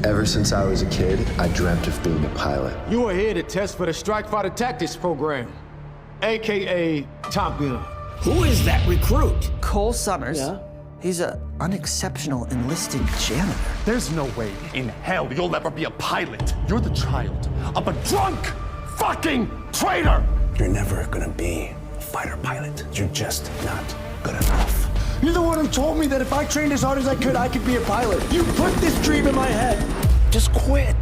Ever since I was a kid, I dreamt of being a pilot. You are here to test for the Strike Fighter Tactics program, AKA Top Gun. Who is that recruit? Cole Summers. Yeah? He's an unexceptional enlisted janitor. There's no way in hell you'll ever be a pilot. You're the child of a drunk fucking traitor! You're never gonna be a fighter pilot. You're just not good enough. You're the one who told me that if I trained as hard as I could be a pilot. You put this dream in my head. Just quit.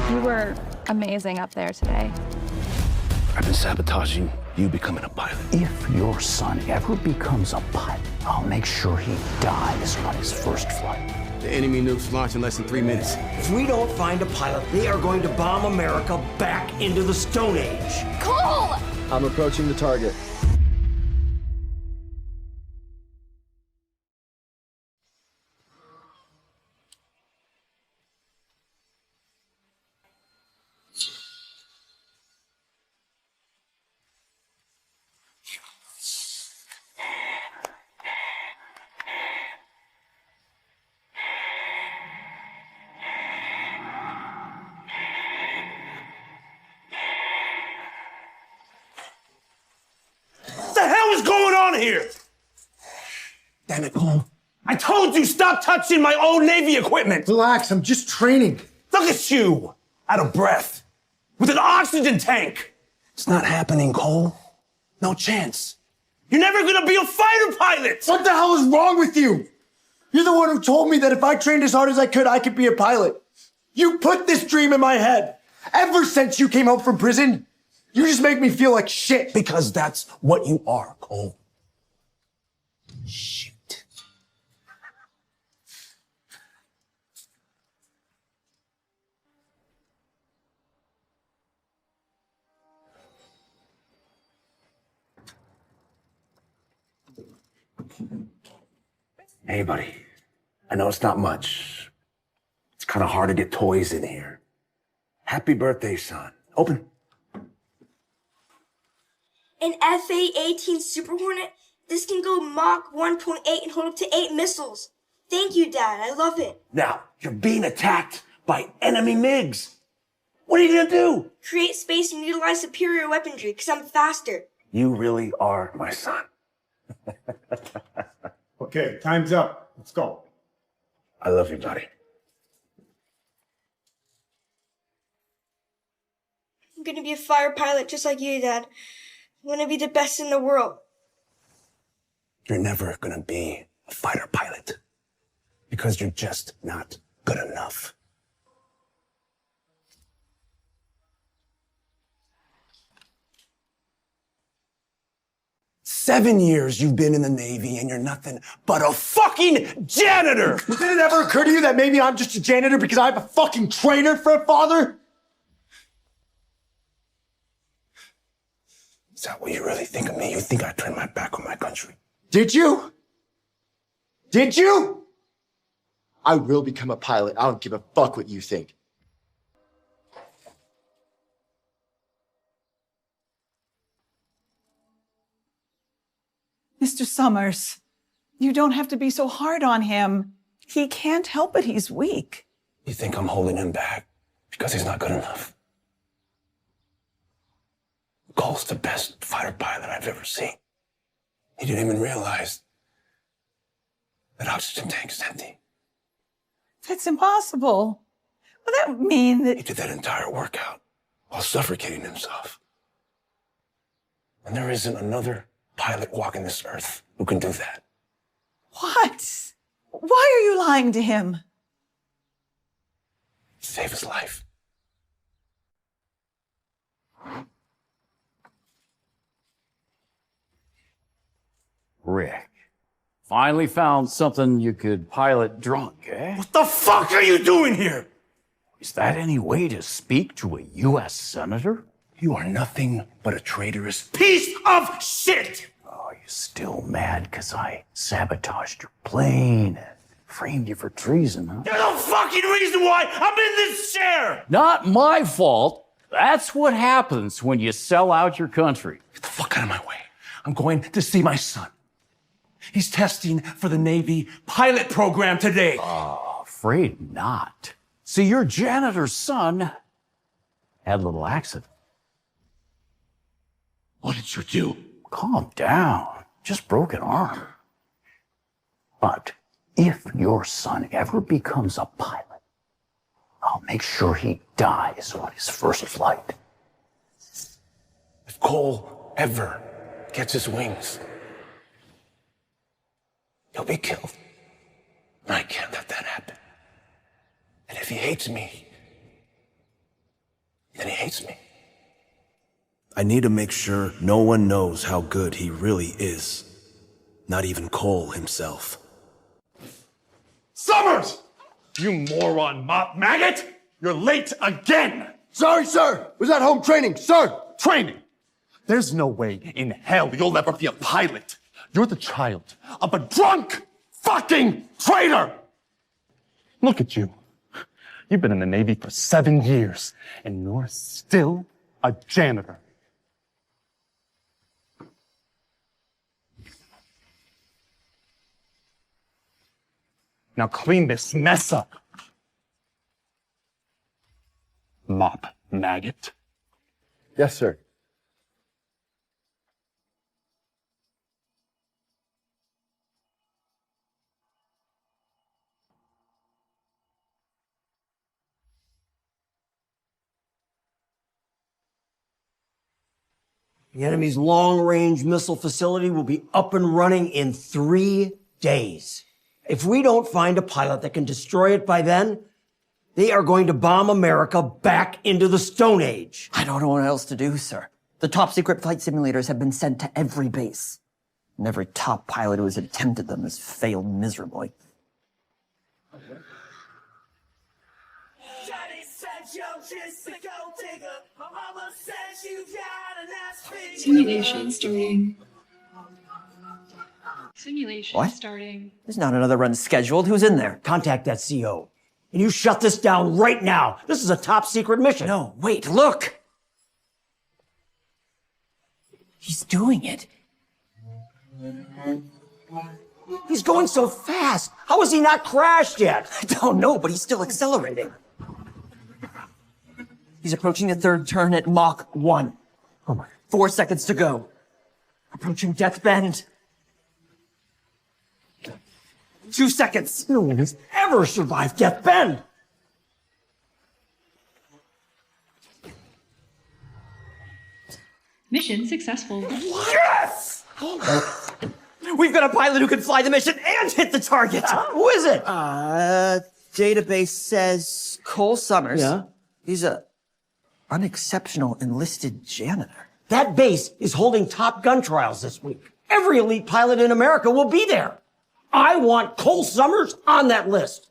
You were amazing up there today. I've been sabotaging you becoming a pilot. If your son ever becomes a pilot, I'll make sure he dies on his first flight. The enemy nukes launch in less than 3 minutes. If we don't find a pilot, they are going to bomb America back into the Stone Age. Cole! I'm approaching the target. What the hell is going on here? Damn it, Cole. I told you stop touching my old Navy equipment. Relax, I'm just training. Look at you, out of breath, with an oxygen tank. It's not happening, Cole. No chance. You're never gonna be a fighter pilot. What the hell is wrong with you? You're the one who told me that if I trained as hard as I could be a pilot. You put this dream in my head. Ever since you came home from prison, you just make me feel like shit. Because that's what you are, Cole. Shit. Hey, buddy. I know it's not much. It's kind of hard to get toys in here. Happy birthday, son. Open. An FA-18 Super Hornet? This can go Mach 1.8 and hold up to 8 missiles. Thank you, Dad. I love it. Now, you're being attacked by enemy MiGs. What are you gonna do? Create space and utilize superior weaponry, because I'm faster. You really are my son. Okay, time's up. Let's go. I love you, buddy. I'm gonna be a fighter pilot just like you, Dad. I'm gonna be the best in the world. You're never gonna be a fighter pilot because you're just not good enough. Seven years you've been in the Navy and you're nothing but a fucking janitor! Did it ever occur to you that maybe I'm just a janitor because I have a fucking trainer for a father? Is that what you really think of me? You think I turned my back on my country? Did you? Did you? I will become a pilot. I don't give a fuck what you think. Mr. Summers, you don't have to be so hard on him. He can't help it. He's weak. You think I'm holding him back because he's not good enough? Cole's the best fighter pilot I've ever seen. He didn't even realize that oxygen tank's empty. That's impossible. Well, that would mean that... He did that entire workout while suffocating himself. And there isn't another pilot walking this earth who can do that. What? Why are you lying to him? Save his life. Rick, finally found something you could pilot drunk, eh? What the fuck are you doing here? Is that any way to speak to a U.S. senator? You are nothing but a traitorous piece of shit! Oh, you still mad because I sabotaged your plane and framed you for treason, huh? You're the fucking reason why I'm in this chair! Not my fault. That's what happens when you sell out your country. Get the fuck out of my way. I'm going to see my son. He's testing for the Navy pilot program today. Afraid not. See, your janitor's son had a little accident. What did you do? Calm down. Just broke an arm. But if your son ever becomes a pilot, I'll make sure he dies on his first flight. If Cole ever gets his wings, he'll be killed. I can't let that happen. And if he hates me, then he hates me. I need to make sure no one knows how good he really is. Not even Cole himself. Summers! You moron mop maggot! You're late again! Sorry, sir. Was at home training, sir. Training! There's no way in hell you'll ever be a pilot. You're the child of a drunk fucking traitor! Look at you. You've been in the Navy for 7 years, and you're still a janitor. Now clean this mess up. Mop maggot. Yes, sir. The enemy's long-range missile facility will be up and running in 3 days. If we don't find a pilot that can destroy it by then, they are going to bomb America back into the Stone Age. I don't know what else to do, sir. The top secret flight simulators have been sent to every base. And every top pilot who has attempted them has failed miserably. Simulation starting. Simulation What? starting. There's not another run scheduled. Who's in there? Contact that CO. And you shut this down right now. This is a top secret mission. No, wait, Look! he's doing it. He's going so fast. How has he not crashed yet? I don't know, but he's still accelerating. He's approaching the third turn at Mach 1. 4 seconds to go. Approaching Death Bend. 2 seconds. No one has ever survived Death Bend. Mission successful. Yes! We've got a pilot who can fly the mission and hit the target. Who is it? Database says Cole Summers. Yeah? He's a unexceptional enlisted janitor. That base is holding Top Gun trials this week. Every elite pilot in America will be there. I want Cole Summers on that list.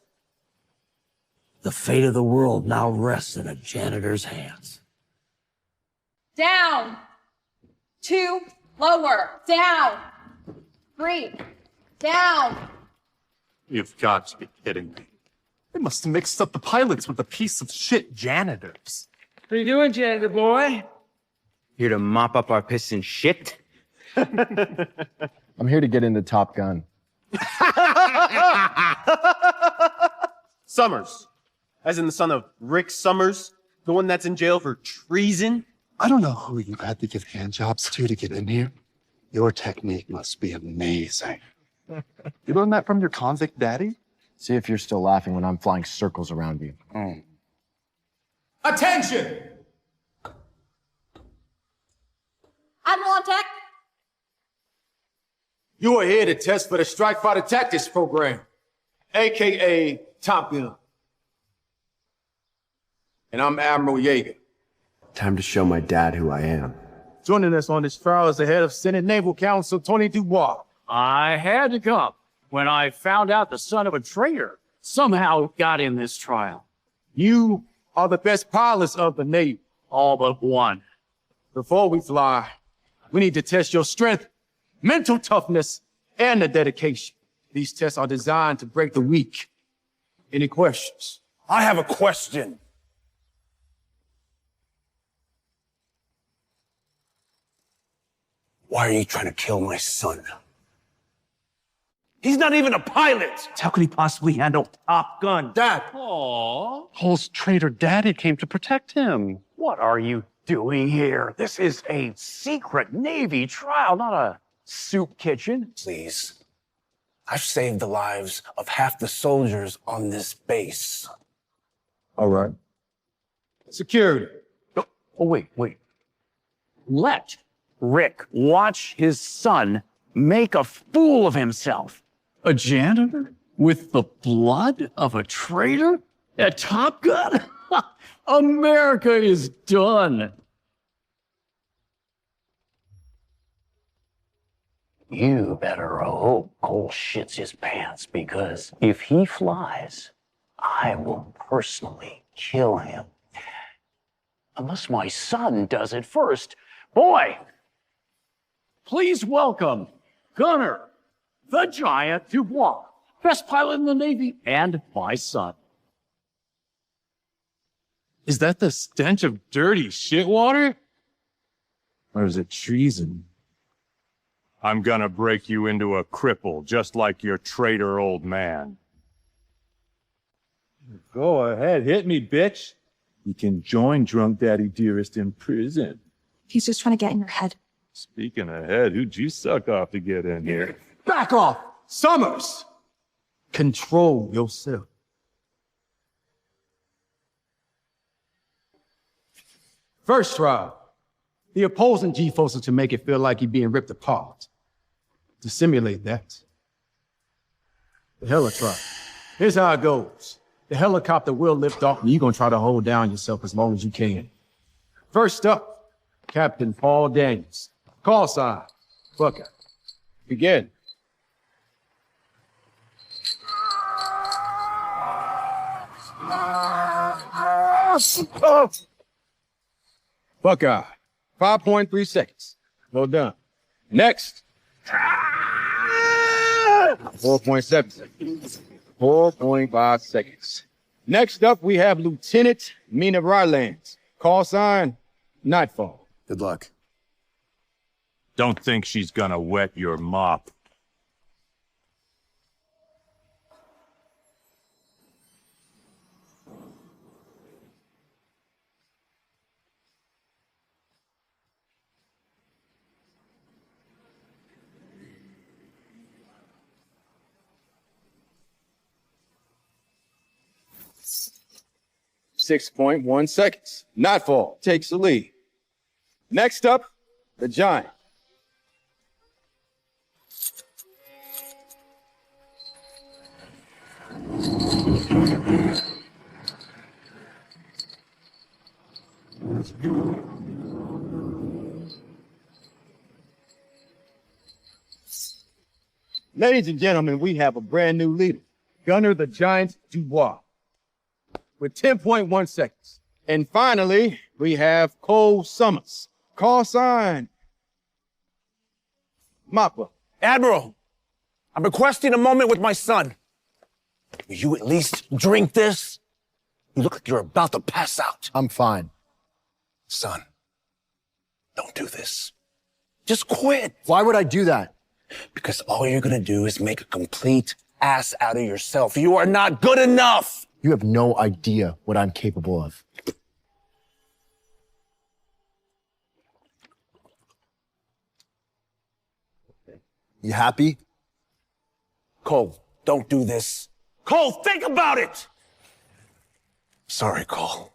The fate of the world now rests in a janitor's hands. Down. 2. Lower. Down. 3. Down. You've got to be kidding me. They must have mixed up the pilots with the piece of shit janitors. What are you doing, janitor boy? Here to mop up our piss and shit? I'm here to get into Top Gun. Summers, as in the son of Rick Summers, the one that's in jail for treason. I don't know who you had to give handjobs to get in here. Your technique must be amazing. You learned that from your convict daddy? See if you're still laughing when I'm flying circles around you. Attention! Admiral on deck. You are here to test for the Strike Fighter Tactics program, AKA Top Gun. And I'm Admiral Yeager. Time to show my dad who I am. Joining us on this trial is the head of Senate Naval Council, Tony Dubois. I had to come when I found out the son of a traitor somehow got in this trial. You are the best pilots of the Navy. All but one. Before we fly, we need to test your strength, mental toughness, and the dedication. These tests are designed to break the weak. Any questions? I have a question. Why are you trying to kill my son? He's not even a pilot. How could he possibly handle Top Gun? Dad, Cole's traitor daddy came to protect him. What are you doing here? This is a secret Navy trial, not a soup kitchen. Please. I've saved the lives of half the soldiers on this base. All right. Security. Oh, wait. Let Rick watch his son make a fool of himself. A janitor with the blood of a traitor at Top Gun? America is done. You better hope Cole shits his pants, because if he flies, I will personally kill him. Unless my son does it first. Boy, please welcome Gunner, the Giant Dubois, best pilot in the Navy, and my son. Is that the stench of dirty shit water? Or is it treason? I'm gonna break you into a cripple, just like your traitor old man. Go ahead, hit me, bitch. You can join Drunk Daddy Dearest in prison. He's just trying to get in your head. Speaking of head, who'd you suck off to get in here? Back off! Summers! Control yourself. First trial. The opposing G-forces to make it feel like you're being ripped apart. To simulate that. The heli trial. Here's how it goes. The helicopter will lift off, and you're gonna try to hold down yourself as long as you can. First up, Captain Paul Daniels. Callsign. Buckeye. Begin. Buckeye. 5.3 seconds. Well done. Next. 4.7 seconds. 4.5 seconds. Next up, we have Lieutenant Mina Rylands. Call sign, Nightfall. Good luck. Don't think she's gonna wet your mop. .1 seconds. Nightfall takes the lead. Next up, the Giant. Ladies and gentlemen, we have a brand new leader, Gunner the Giant Dubois, with 10.1 seconds. And finally, we have Cole Summers. Call sign, Mappa. Admiral, I'm requesting a moment with my son. Will you at least drink this? You look like you're about to pass out. I'm fine. Son, don't do this. Just quit. Why would I do that? Because all you're gonna do is make a complete ass out of yourself. You are not good enough. You have no idea what I'm capable of. You happy? Cole, don't do this. Cole, think about it! Sorry, Cole.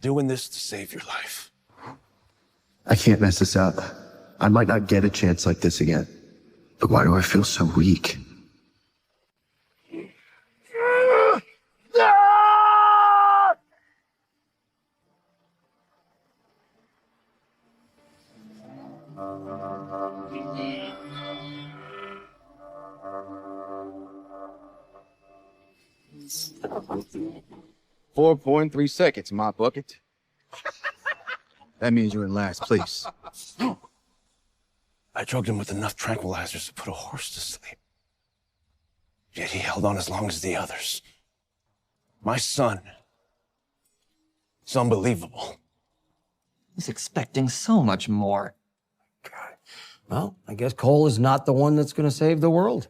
Doing this to save your life. I can't mess this up. I might not get a chance like this again. But why do I feel so weak? .3 seconds, my bucket. That means you're in last place. I drugged him with enough tranquilizers to put a horse to sleep. Yet he held on as long as the others. My son. It's unbelievable. He's expecting so much more. Well, I guess Cole is not the one that's going to save the world.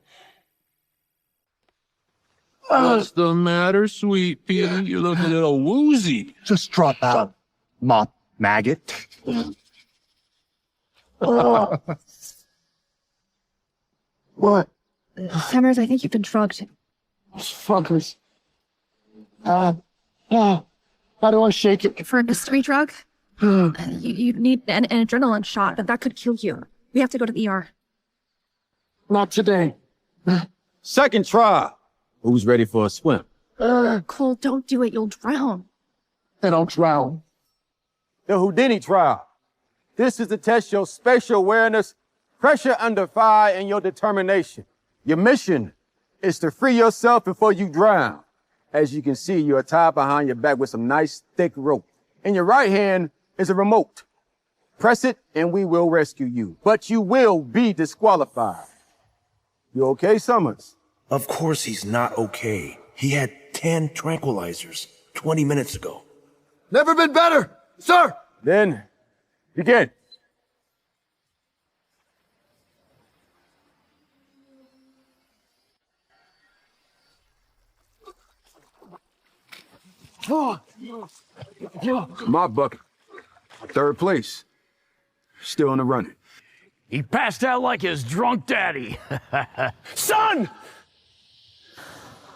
What's the matter, sweet pea? You look a little woozy. Just drop out, mop maggot. What? Summers, I think you've been drugged. Fuckers. How do I shake it? For a mystery drug? You need an adrenaline shot, but that could kill you. We have to go to the ER. Not today. Second try. Who's ready for a swim? Cole, don't do it. You'll drown. I don't drown. The Houdini trial. This is to test your spatial awareness, pressure under fire, and your determination. Your mission is to free yourself before you drown. As you can see, you are tied behind your back with some nice thick rope. In your right hand is a remote. Press it and we will rescue you, but you will be disqualified. You okay, Summers? Of course he's not okay. He had 10 tranquilizers 20 minutes ago. Never been better, sir. Then, begin. My bucket. Third place. Still in the running. He passed out like his drunk daddy. Son!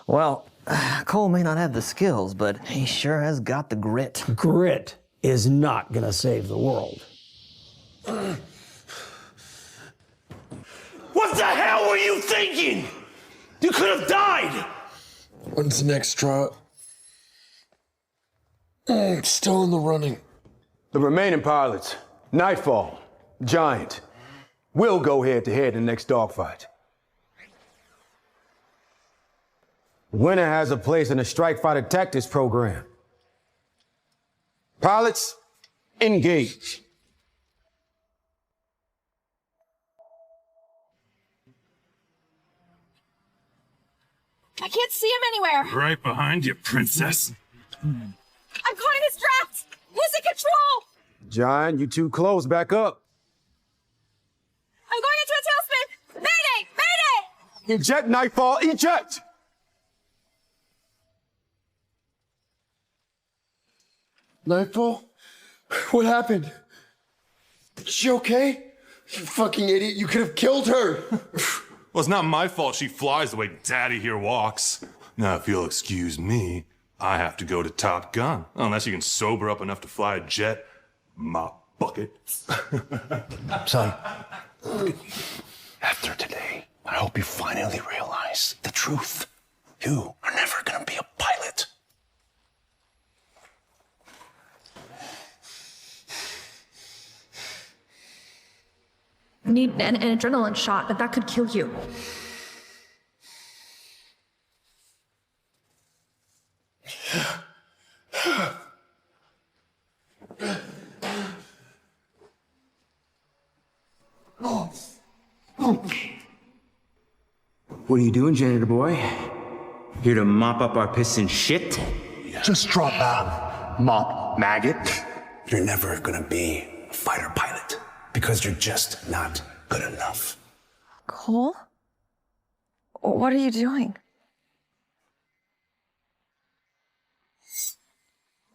Well, Cole may not have the skills, but he sure has got the grit. Grit is not going to save the world. What the hell were you thinking? You could have died! When's the next trial? Still in the running. The remaining pilots, Nightfall, Giant, will go head-to-head in the next dogfight. Winner has a place in the Strike Fighter Tactics program. Pilots, engage. I can't see him anywhere. Right behind you, princess. I'm caught in his traps. Losing control. Giant, you too close. Back up. I'm going into a tailspin. Mayday! Mayday! Eject, Nightfall, eject! Nightfall? What happened? Is she okay? You fucking idiot, you could have killed her! Well, it's not my fault she flies the way Daddy here walks. Now, if you'll excuse me, I have to go to Top Gun. Unless you can sober up enough to fly a jet. My bucket. Son, after today, I hope you finally realize the truth. You are never gonna be a pilot. You need an adrenaline shot, but that could kill you. What are you doing, janitor boy? Here to mop up our piss and shit? Just drop out, mop maggot. You're never gonna be a fighter pilot because you're just not good enough. Cole? What are you doing?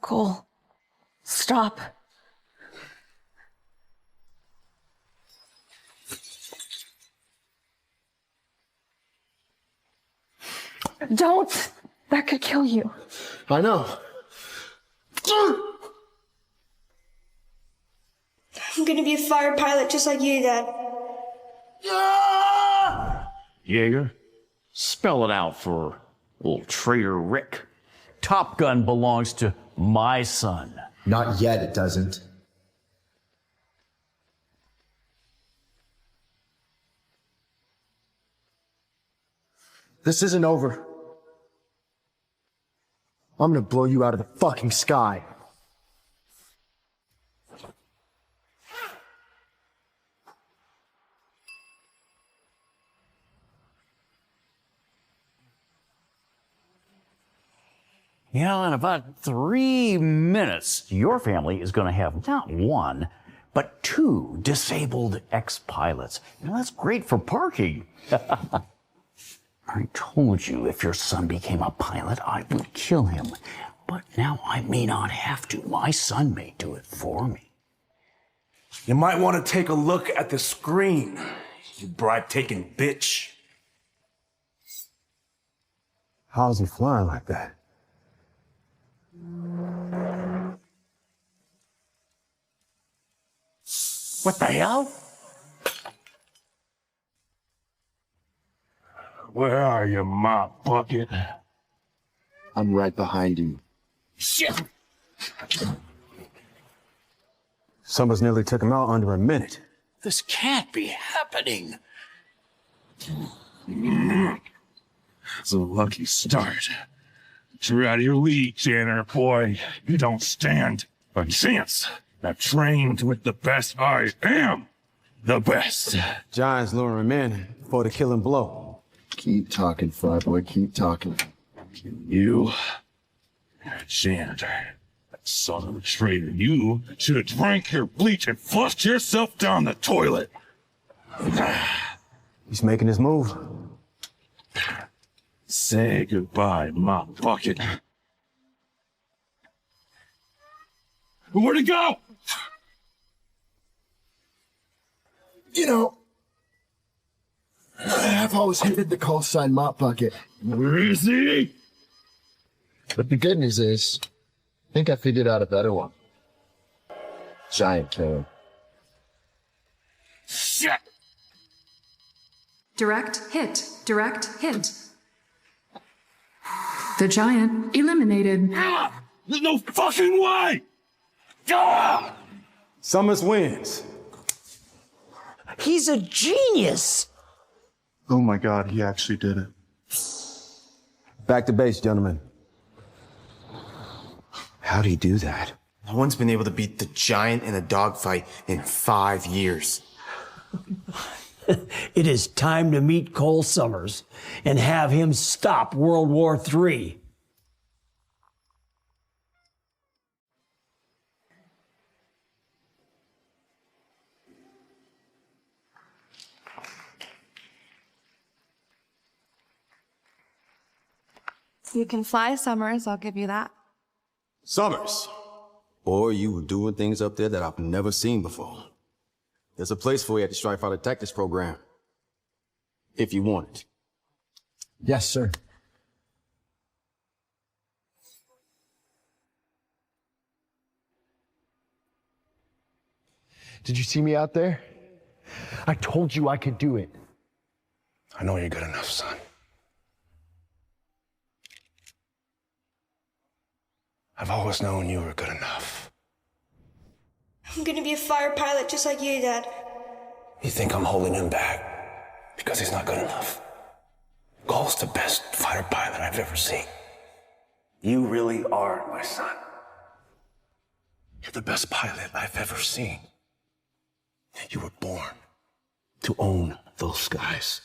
Cole, stop. Don't! That could kill you. I know. I'm gonna be a fighter pilot just like you, Dad. Jaeger, spell it out for little traitor Rick. Top Gun belongs to my son. Not yet, it doesn't. This isn't over. I'm gonna blow you out of the fucking sky. You know, in about 3 minutes, your family is going to have not one, but 2 disabled ex-pilots. Now, that's great for parking. I told you if your son became a pilot, I would kill him. But now I may not have to. My son may do it for me. You might want to take a look at the screen, you bribe-taking bitch. How's he flying like that? What the hell? Where are you, mop bucket? I'm right behind you. Shit! Summers nearly took him out under a minute. This can't be happening. It's a lucky start. You're out of your league, Tanner. Boy, you don't stand a chance. I've trained with the best. I am the best. Giants luring him in for the killing blow. Keep talking, fly boy, keep talking. You, janitor, that son of a traitor, you should have drank your bleach and flushed yourself down the toilet. He's making his move. Say goodbye, mop bucket. Where'd he go? You know, I've always hated the Callsign mop bucket. Where is he? But the good news is, I think I figured out a better one. Giant killer. Shit! Direct hit. Direct hit. The giant eliminated. There's no fucking way! Ah! Summers wins. He's a genius. Oh my God, he actually did it. Back to base, gentlemen. How'd he do that? No one's been able to beat the giant in a dogfight in 5 years. It is time to meet Cole Summers and have him stop World War III. You can fly, Summers, I'll give you that. Summers. Or you were doing things up there that I've never seen before. There's a place for you at the Strike Fighter Tactics program. If you want it. Yes, sir. Did you see me out there? I told you I could do it. I know you're good enough, son. I've always known you were good enough. I'm gonna be a fighter pilot just like you, Dad. You think I'm holding him back because he's not good enough? Cole's the best fighter pilot I've ever seen. You really are my son. You're the best pilot I've ever seen. You were born to own those skies.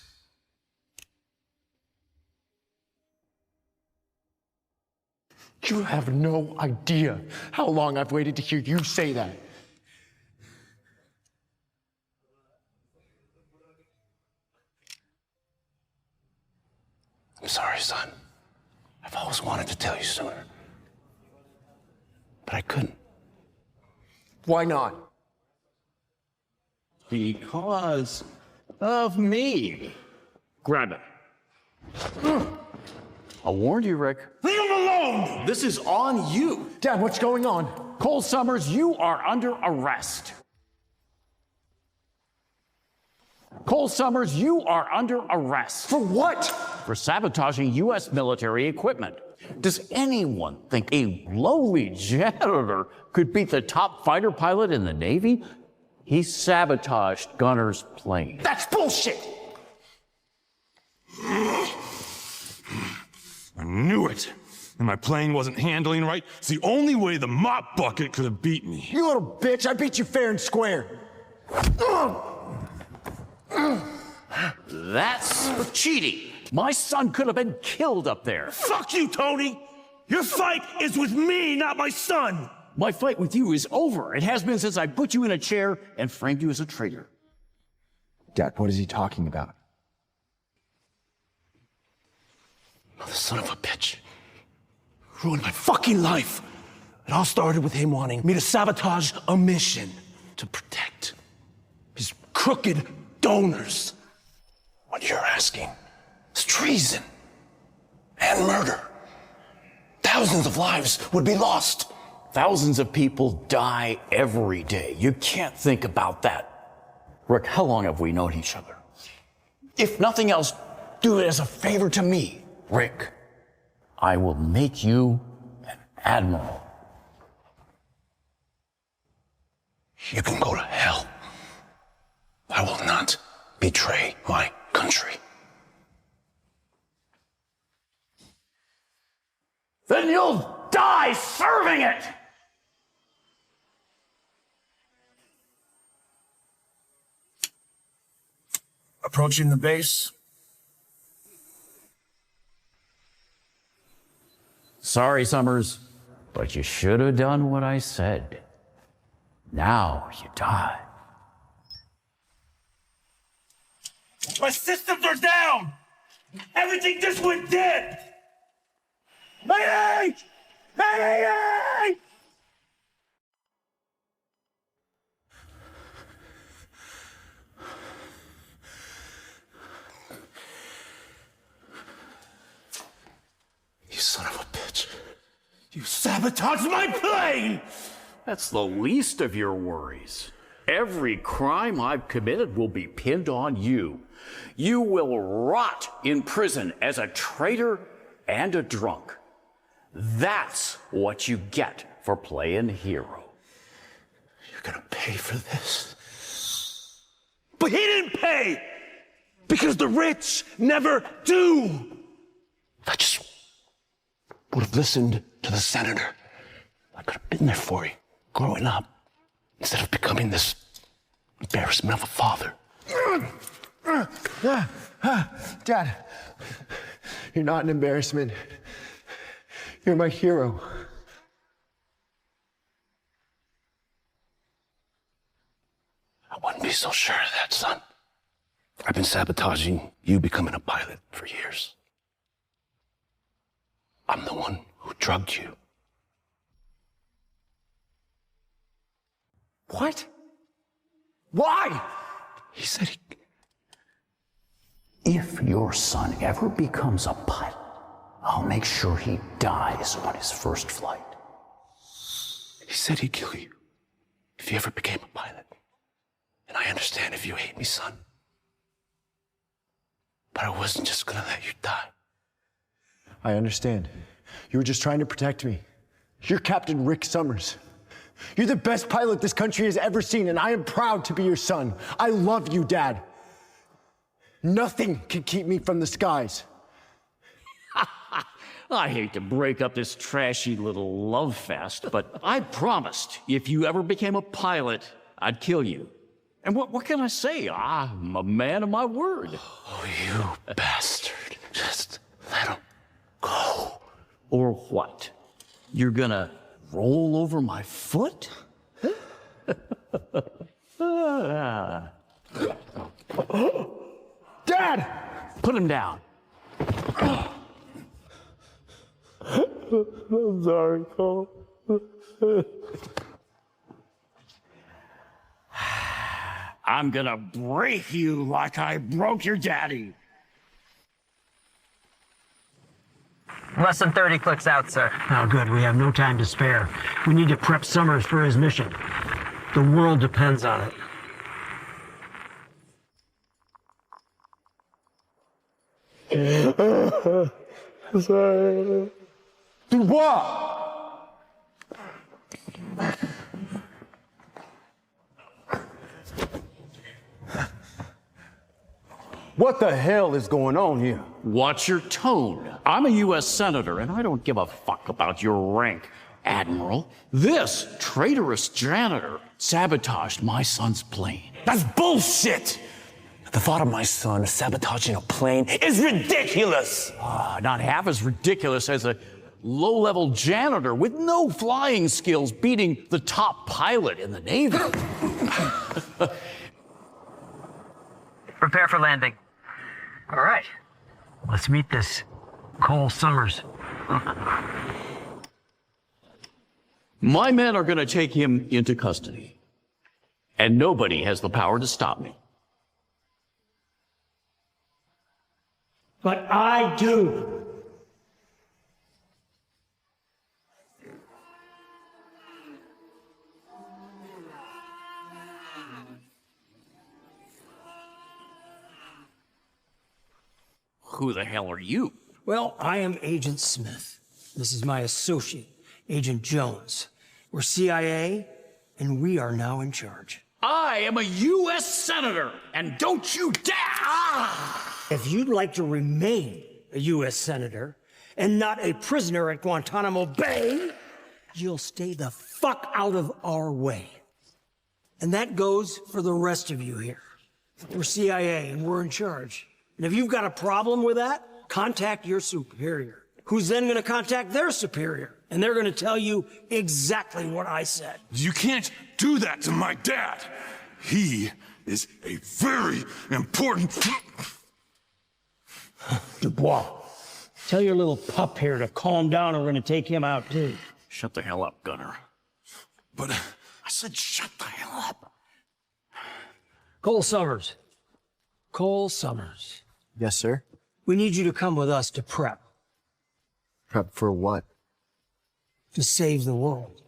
You have no idea how long I've waited to hear you say that. I'm sorry, son. I've always wanted to tell you sooner. But I couldn't. Why not? Because of me. Grab it. I warned you, Rick. Leave him alone! This is on you. Dad, what's going on? Cole Summers, you are under arrest. Cole Summers, you are under arrest. For what? For sabotaging U.S. military equipment. Does anyone think a lowly janitor could beat the top fighter pilot in the Navy? He sabotaged Gunner's plane. That's bullshit! I knew it. And my plane wasn't handling right. It's the only way the mop bucket could have beat me. You little bitch, I beat you fair and square. That's for cheating. My son could have been killed up there. Fuck you, Tony! Your fight is with me, not my son! My fight with you is over. It has been since I put you in a chair and framed you as a traitor. Dad, what is he talking about? Oh, the son of a bitch. Ruined my fucking life. It all started with him wanting me to sabotage a mission to protect his crooked donors. What you're asking is treason and murder. Thousands of lives would be lost. Thousands of people die every day. You can't think about that. Rick, how long have we known each other? If nothing else, do it as a favor to me. Rick, I will make you an admiral. You can go to hell. I will not betray my country. Then you'll die serving it! Approaching the base. Sorry, Summers, but you should have done what I said. Now you die. My systems are down! Everything just went dead! Mayday! Mayday! You son of a bitch. You sabotaged my plane! That's the least of your worries. Every crime I've committed will be pinned on you. You will rot in prison as a traitor and a drunk. That's what you get for playing hero. You're gonna pay for this. But he didn't pay! Because the rich never do! If I just would have listened to the senator, I could have been there for you, growing up, instead of becoming this embarrassment of a father. Dad, you're not an embarrassment. You're my hero. I wouldn't be so sure of that, son. I've been sabotaging you becoming a pilot for years. I'm the one who drugged you. What? Why? He said he... If your son ever becomes a pilot, I'll make sure he dies on his first flight. He said he'd kill you if you ever became a pilot. And I understand if you hate me, son. But I wasn't just gonna let you die. I understand. You were just trying to protect me. You're Captain Rick Summers. You're the best pilot this country has ever seen, and I am proud to be your son. I love you, Dad. Nothing can keep me from the skies. I hate to break up this trashy little love fest, but I promised if you ever became a pilot, I'd kill you. And what can I say? I'm a man of my word. Oh, you bastard. Just let him go. Or what? You're gonna roll over my foot? Dad! Put him down. I'm sorry, Cole. I'm gonna break you like I broke your daddy. Less than 30 clicks out, sir. Oh, good. We have no time to spare. We need to prep Summers for his mission. The world depends on it. Sorry. Do what? What the hell is going on here? Watch your tone. I'm a U.S. Senator, and I don't give a fuck about your rank, Admiral. This traitorous janitor sabotaged my son's plane. That's bullshit! The thought of my son sabotaging a plane is ridiculous! Not half as ridiculous as a low-level janitor with no flying skills beating the top pilot in the Navy. Prepare for landing. All right. Let's meet this Cole Summers. My men are going to take him into custody, and nobody has the power to stop me. But I do. Who the hell are you? Well, I am Agent Smith. This is my associate, Agent Jones. We're CIA, and we are now in charge. I am a U.S. Senator, and don't you dare! If you'd like to remain a U.S. Senator and not a prisoner at Guantanamo Bay, you'll stay the fuck out of our way. And that goes for the rest of you here. We're CIA, and we're in charge. And if you've got a problem with that, contact your superior, who's then going to contact their superior, and they're going to tell you exactly what I said. You can't do that to my dad. He is a very important... Dubois, tell your little pup here to calm down or we're going to take him out too. Shut the hell up, Gunner. But I said shut the hell up. Cole Summers. Cole Summers. Yes, sir. We need you to come with us to prep. Prep for what? To save the world.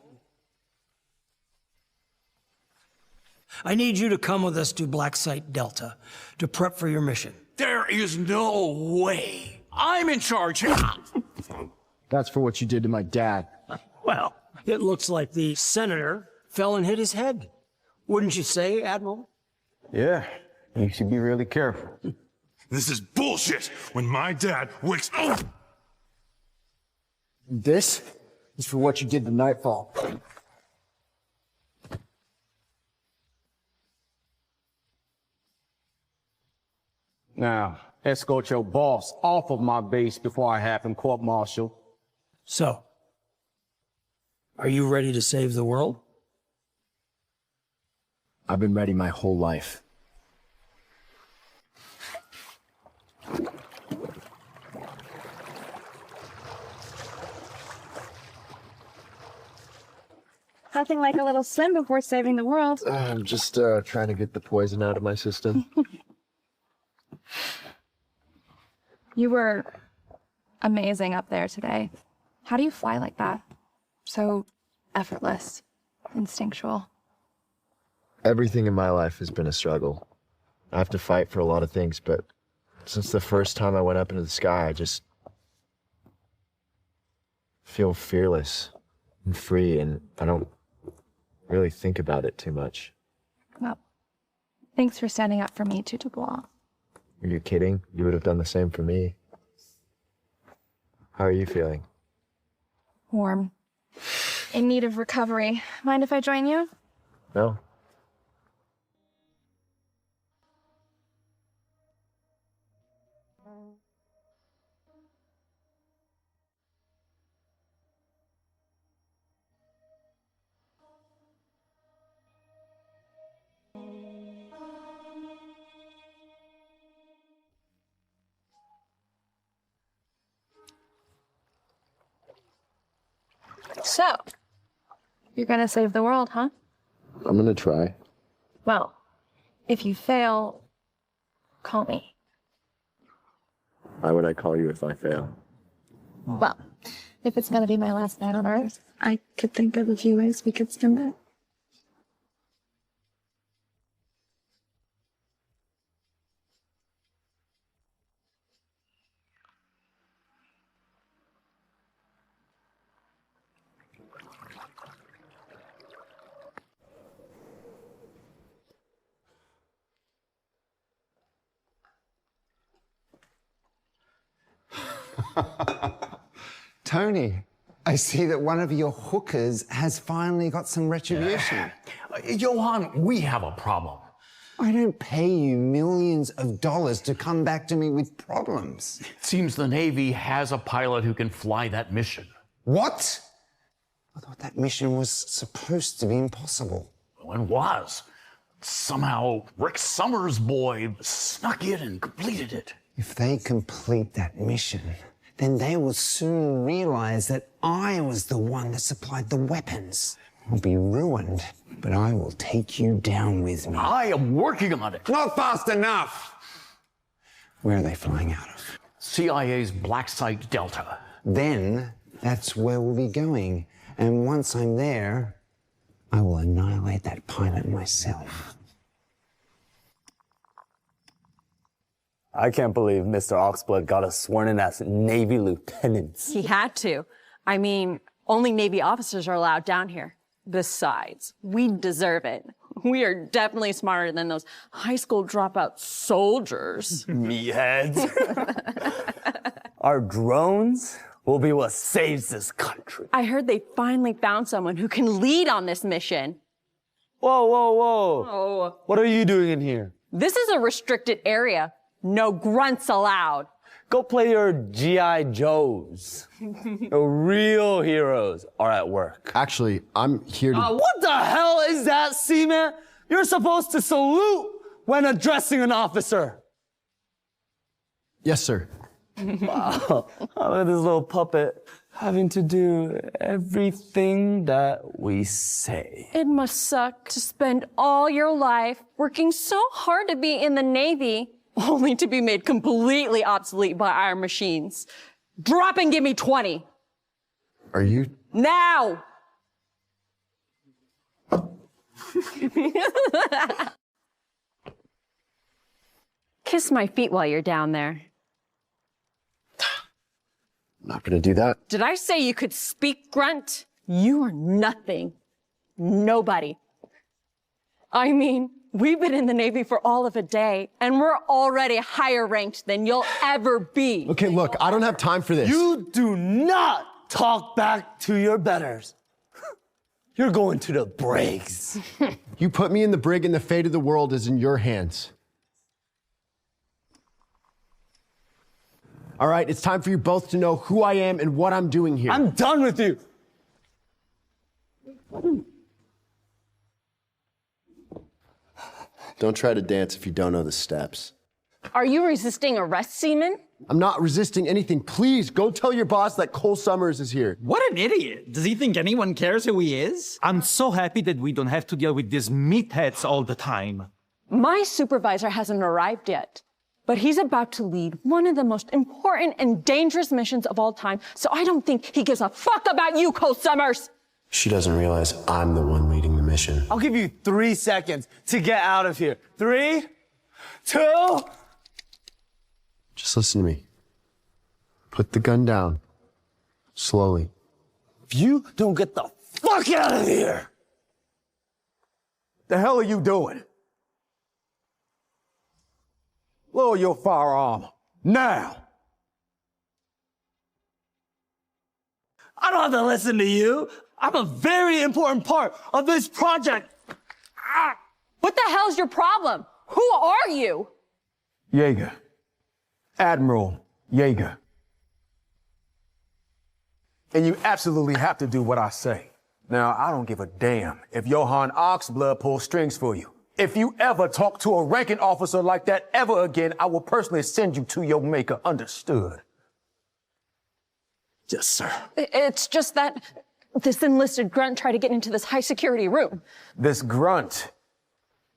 I need you to come with us to Black Site Delta to prep for your mission. There is no way. I'm in charge here. That's for what you did to my dad. Well, it looks like the senator fell and hit his head. Wouldn't you say, Admiral? Yeah, you should be really careful. This is bullshit. When my dad wakes up... This is for what you did to Nightfall. Now, escort your boss off of my base before I have him court-martialed. So, are you ready to save the world? I've been ready my whole life. Nothing like a little swim before saving the world. I'm just trying to get the poison out of my system. You were amazing up there today. How do you fly like that? So effortless, instinctual. Everything in my life has been a struggle. I have to fight for a lot of things, but since the first time I went up into the sky, I just feel fearless and free, and I don't really think about it too much. Well, thanks for standing up for me too, Dubois. Are you kidding? You would have done the same for me. How are you feeling? Warm. In need of recovery. Mind if I join you? No. So, you're gonna save the world, huh? I'm gonna try. Well, if you fail, call me. Why would I call you if I fail? Well, if it's gonna be my last night on Earth, I could think of a few ways we could spend it. Tony, I see that one of your hookers has finally got some retribution. Johan, we have a problem. I don't pay you millions of dollars to come back to me with problems. It seems the Navy has a pilot who can fly that mission. What? I thought that mission was supposed to be impossible. Well, it was. Somehow, Rick Summers' boy snuck in and completed it. If they complete that mission, then they will soon realize that I was the one that supplied the weapons. I'll be ruined, but I will take you down with me. I am working on it. Not fast enough! Where are they flying out of? CIA's Black Site Delta. Then, that's where we'll be going. And once I'm there, I will annihilate that pilot myself. I can't believe Mr. Oxblood got us sworn in as Navy lieutenants. He had to. I mean, only Navy officers are allowed down here. Besides, we deserve it. We are definitely smarter than those high school dropout soldiers. Meatheads. Our drones will be what saves this country. I heard they finally found someone who can lead on this mission. Whoa, whoa, whoa. Oh. What are you doing in here? This is a restricted area. No grunts allowed. Go play your G.I. Joes. The real heroes are at work. Actually, I'm here to... What the hell is that, Seaman? You're supposed to salute when addressing an officer. Yes, sir. Wow. Look at this little puppet having to do everything that we say. It must suck to spend all your life working so hard to be in the Navy, only to be made completely obsolete by our machines. Drop and give me 20. Are you... Now! Kiss my feet while you're down there. I'm not gonna do that. Did I say you could speak, Grunt? You are nothing. Nobody. I mean, we've been in the Navy for all of a day, and we're already higher ranked than you'll ever be. Okay, look, I don't have time for this. You do not talk back to your betters. You're going to the brigs. You put me in the brig and the fate of the world is in your hands. All right, it's time for you both to know who I am and what I'm doing here. I'm done with you. Don't try to dance if you don't know the steps. Are you resisting arrest, Seaman? I'm not resisting anything. Please, go tell your boss that Cole Summers is here. What an idiot. Does he think anyone cares who he is? I'm so happy that we don't have to deal with these meatheads all the time. My supervisor hasn't arrived yet, but he's about to lead one of the most important and dangerous missions of all time, so I don't think he gives a fuck about you, Cole Summers! She doesn't realize I'm the one leading the mission. I'll give you 3 seconds to get out of here. 3, 2... Just listen to me. Put the gun down. Slowly. If you don't get the fuck out of here! The hell are you doing? Lower your firearm. Now! I don't have to listen to you. I'm a very important part of this project. What the hell's your problem? Who are you? Yeager. Admiral Yeager. And you absolutely have to do what I say. Now, I don't give a damn if Johann Oxblood pulls strings for you. If you ever talk to a ranking officer like that ever again, I will personally send you to your maker. Understood? Yes, sir. It's just that this enlisted grunt tried to get into this high security room. This grunt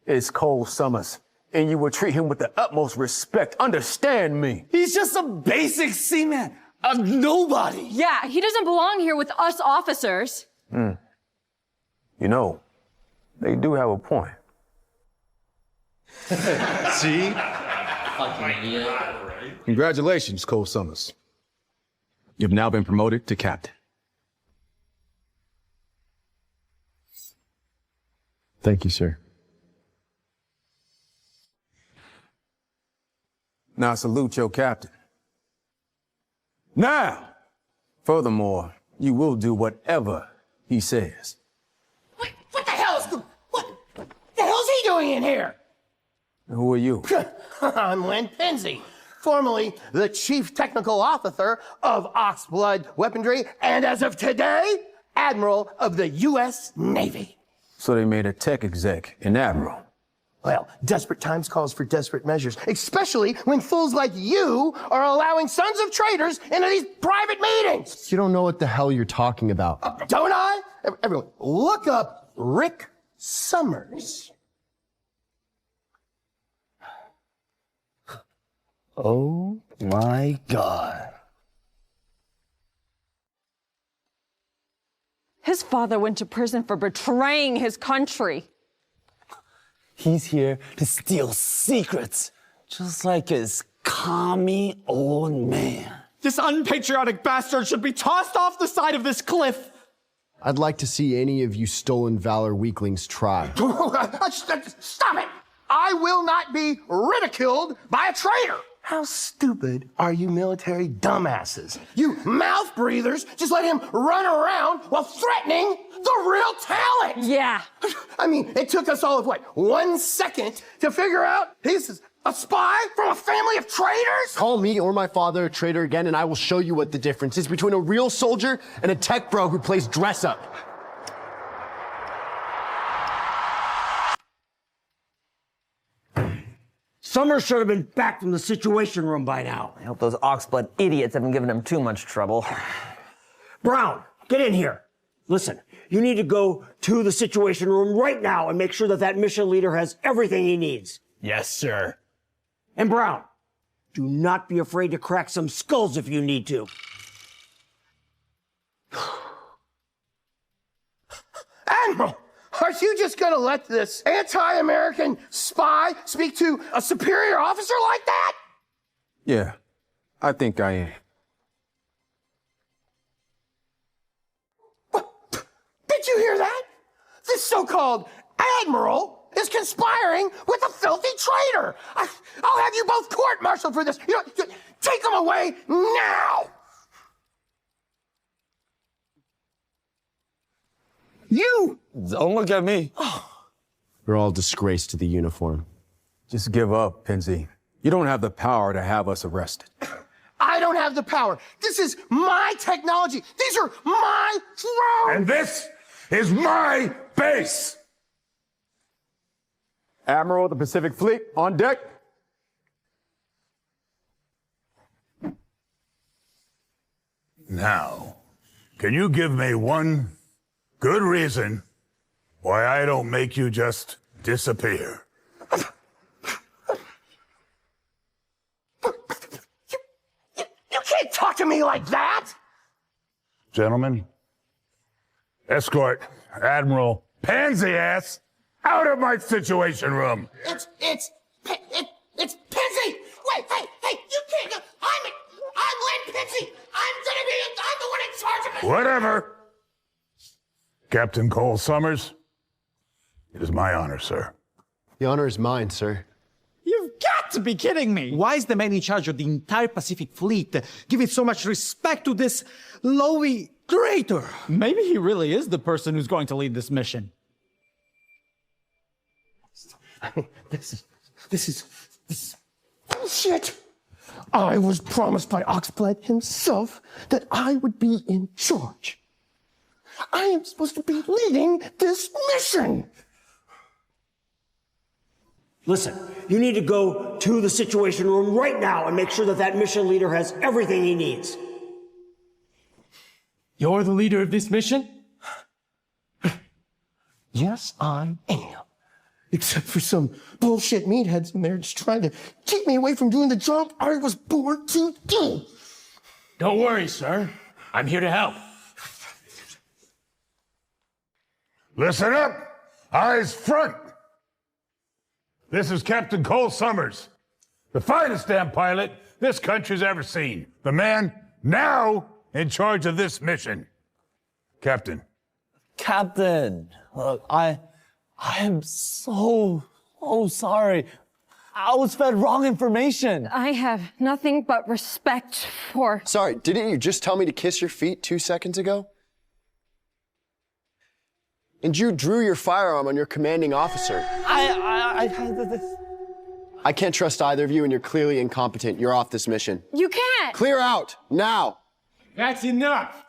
is Cole Summers, and you will treat him with the utmost respect. Understand me. He's just a basic seaman, a nobody. Yeah, he doesn't belong here with us officers. You know, they do have a point. See? Congratulations, Cole Summers. You've now been promoted to captain. Thank you, sir. Now salute your captain. Now, furthermore, you will do whatever he says. What the hell's he doing in here? Who are you? I'm Len Penzie. formerly the Chief Technical Officer of Oxblood Weaponry, and as of today, Admiral of the U.S. Navy. So they made a tech exec an admiral. Well, desperate times calls for desperate measures, especially when fools like you are allowing sons of traitors into these private meetings. You don't know what the hell you're talking about. Don't I? Everyone, look up Rick Summers. Oh my God. His father went to prison for betraying his country. He's here to steal secrets, just like his commie old man. This unpatriotic bastard should be tossed off the side of this cliff. I'd like to see any of you stolen valor weaklings try. Stop it! I will not be ridiculed by a traitor. How stupid are you military dumbasses? You mouth breathers just let him run around while threatening the real talent. Yeah. I mean, it took us all of 1 second to figure out he's a spy from a family of traitors? Call me or my father a traitor again, and I will show you what the difference is between a real soldier and a tech bro who plays dress up. Summers should have been back from the Situation Room by now. I hope those Oxblood idiots haven't given him too much trouble. Brown, get in here. Listen, you need to go to the Situation Room right now and make sure that mission leader has everything he needs. Yes, sir. And Brown, do not be afraid to crack some skulls if you need to. Admiral, are you just gonna let this anti-American spy speak to a superior officer like that? Yeah, I think I am. Did you hear that? This so-called admiral is conspiring with a filthy traitor. I'll have you both court-martialed for this. Take him away now. You! Don't look at me. We're all disgraced to the uniform. Just give up, Penzi. You don't have the power to have us arrested. I don't have the power. This is my technology. These are my drones. And this is my base. Admiral of the Pacific Fleet, on deck. Now, can you give me one good reason why I don't make you just disappear? You can't talk to me like that. Gentlemen, escort Admiral Pansy Ass out of my Situation Room. It's Pinsy. Wait, hey, you can't. I'm Len Pinsy. I'm the one in charge of this. Whatever. Captain Cole Summers, it is my honor, sir. The honor is mine, sir. You've got to be kidding me! Why is the man in charge of the entire Pacific Fleet giving so much respect to this lowly traitor? Maybe he really is the person who's going to lead this mission. This is bullshit. I was promised by Oxblood himself that I would be in charge. I am supposed to be leading this mission. Listen, you need to go to the Situation Room right now and make sure that mission leader has everything he needs. You're the leader of this mission? Yes, I am. Except for some bullshit meatheads in there just trying to keep me away from doing the job I was born to do. Don't worry, sir. I'm here to help. Listen up! Eyes front! This is Captain Cole Summers, the finest damn pilot this country's ever seen. The man now in charge of this mission. Captain. Captain, look, I am so sorry. I was fed wrong information. I have nothing but respect for... Sorry, didn't you just tell me to kiss your feet 2 seconds ago? And you drew your firearm on your commanding officer. I can't trust either of you, and you're clearly incompetent. You're off this mission. You can't! Clear out, now! That's enough!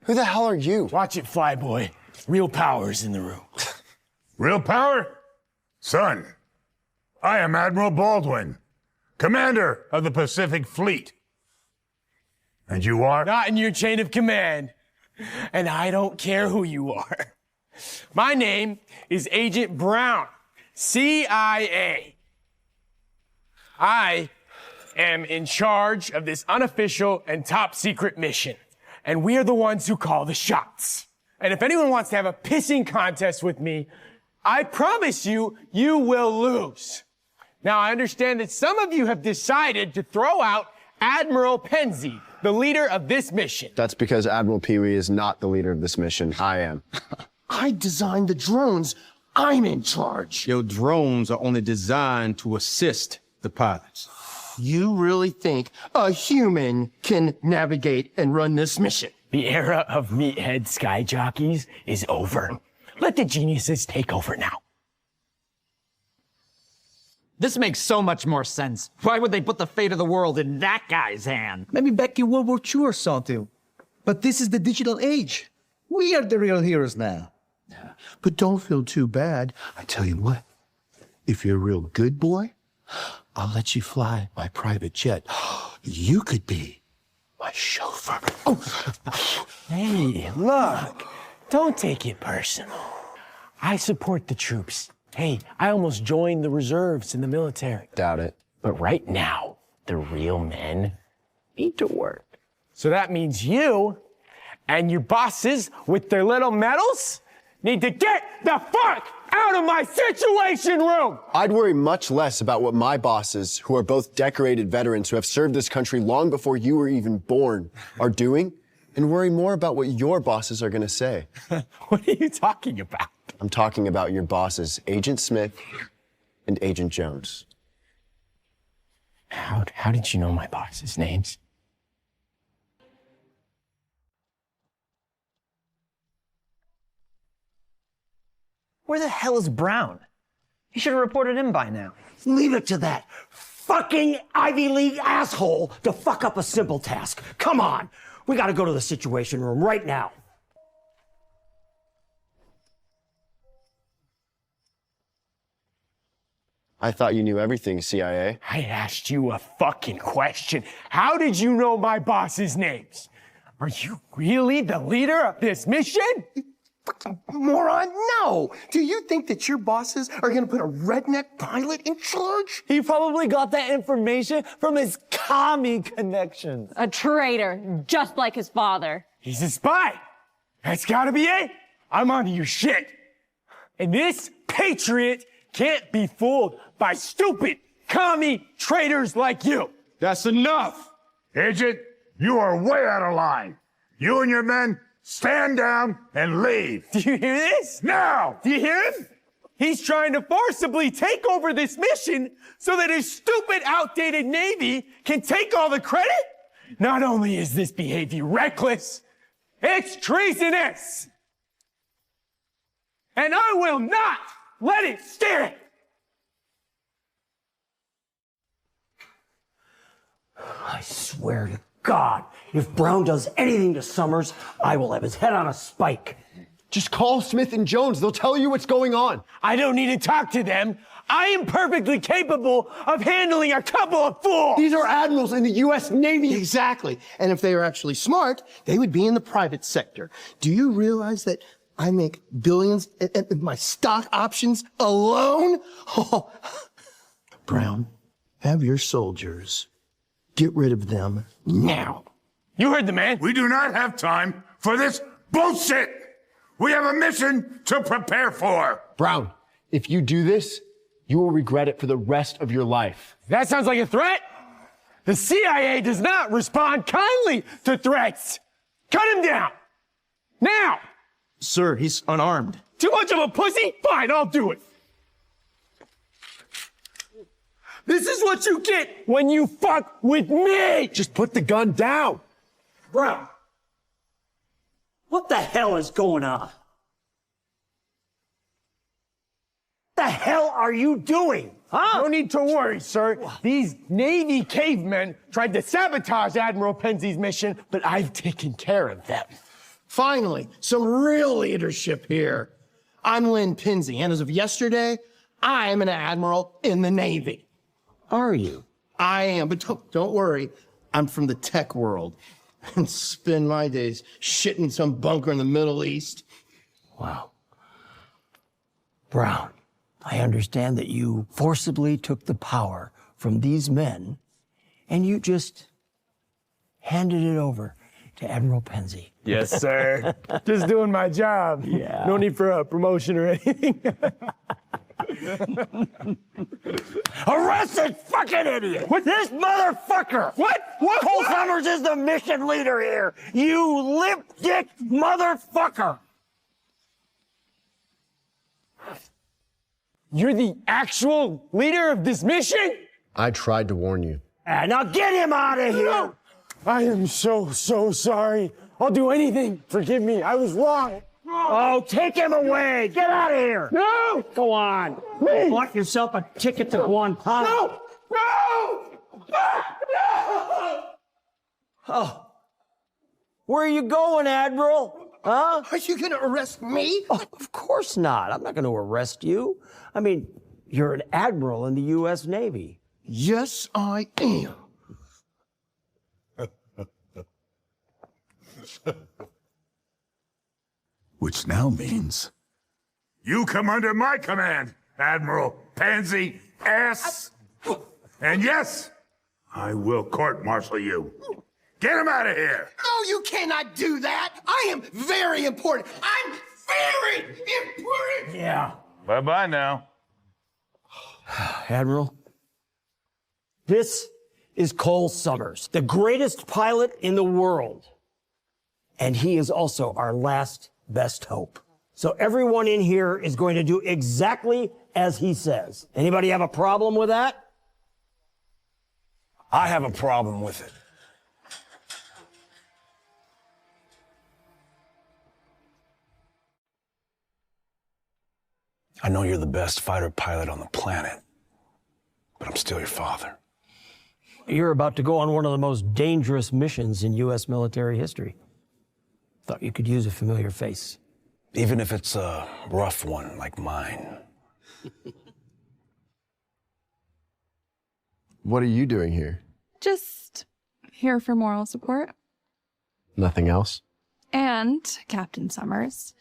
Who the hell are you? Watch it fly, boy. Real power's in the room. Real power? Son, I am Admiral Baldwin, commander of the Pacific Fleet. And you are? Not in your chain of command. And I don't care who you are. My name is Agent Brown, CIA. I am in charge of this unofficial and top secret mission. And we are the ones who call the shots. And if anyone wants to have a pissing contest with me, I promise you, you will lose. Now, I understand that some of you have decided to throw out Admiral Penzi, the leader of this mission. That's because Admiral Pee-wee is not the leader of this mission. I am. I designed the drones. I'm in charge. Your drones are only designed to assist the pilots. You really think a human can navigate and run this mission? The era of meathead sky jockeys is over. Let the geniuses take over now. This makes so much more sense. Why would they put the fate of the world in that guy's hand? Maybe back in World War II or something. But this is the digital age. We are the real heroes now. But don't feel too bad. I tell you what, if you're a real good boy, I'll let you fly my private jet. You could be my chauffeur. Hey, look, don't take it personal. I support the troops. Hey, I almost joined the reserves in the military. Doubt it. But right now, the real men need to work. So that means you and your bosses with their little medals need to get the fuck out of my situation room! I'd worry much less about what my bosses, who are both decorated veterans who have served this country long before you were even born, are doing, and worry more about what your bosses are gonna say. What are you talking about? I'm talking about your bosses, Agent Smith and Agent Jones. How did you know my bosses' names? Where the hell is Brown? He should have reported him by now. Leave it to that fucking Ivy League asshole to fuck up a simple task. Come on. We gotta go to the Situation Room right now. I thought you knew everything, CIA. I asked you a fucking question. How did you know my boss's names? Are you really the leader of this mission? Moron, no! Do you think that your bosses are gonna put a redneck pilot in charge? He probably got that information from his commie connections. A traitor, just like his father. He's a spy. That's gotta be it. I'm onto your shit. And this patriot can't be fooled by stupid commie traitors like you. That's enough. Agent, you are way out of line. You and your men stand down and leave. Do you hear this? Now! Do you hear him? He's trying to forcibly take over this mission so that his stupid, outdated Navy can take all the credit? Not only is this behavior reckless, it's treasonous. And I will not let it stand. I swear to God, if Brown does anything to Summers, I will have his head on a spike. Just call Smith and Jones. They'll tell you what's going on. I don't need to talk to them. I am perfectly capable of handling a couple of fools. These are admirals in the U.S. Navy. Exactly. And if they were actually smart, they would be in the private sector. Do you realize that I make billions in my stock options alone? Oh. Brown, have your soldiers. Get rid of them now. You heard the man. We do not have time for this bullshit. We have a mission to prepare for. Brown, if you do this, you will regret it for the rest of your life. That sounds like a threat. The CIA does not respond kindly to threats. Cut him down. Now. Sir, he's unarmed. Too much of a pussy? Fine, I'll do it. This is what you get when you fuck with me! Just put the gun down! Brown, What the hell is going on? The hell are you doing? Huh? No need to worry, sir. These Navy cavemen tried to sabotage Admiral Penzi's mission, but I've taken care of them. Finally, some real leadership here. I'm Lynn Penzi, and as of yesterday, I am an admiral in the Navy. Are you? I am, but don't worry. I'm from the tech world and spend my days shitting in some bunker in the Middle East. Wow. Brown, I understand that you forcibly took the power from these men and you just handed it over to Admiral Penzi. Yes, sir. Just doing my job. Yeah. No need for a promotion or anything. Arrest this fucking idiot! What? This motherfucker! What? Cole Summers is the mission leader here! You lip-dick motherfucker! You're the actual leader of this mission? I tried to warn you. Now get him out of here! No. I am so sorry. I'll do anything. Forgive me. I was wrong. Oh, take him away! Get out of here! No! Go on. Please. Bought yourself a ticket to Guantanamo. No! No! Oh. Where are you going, Admiral? Huh? Are you gonna arrest me? Oh, of course not. I'm not going to arrest you. I mean, you're an admiral in the U.S. Navy. Yes, I am. Which now means you come under my command, Admiral Pansy S. And yes, I will court-martial you. Get him out of here! No, you cannot do that. I am very important. I'm very important. Yeah. Bye-bye now. Admiral, this is Cole Summers, the greatest pilot in the world. And he is also our last best hope. So everyone in here is going to do exactly as he says. Anybody have a problem with that? I have a problem with it. I know you're the best fighter pilot on the planet, but I'm still your father. You're about to go on one of the most dangerous missions in U.S. military history. Thought you could use a familiar face. Even if it's a rough one like mine. What are you doing here? Just here for moral support. Nothing else? And, Captain Summers,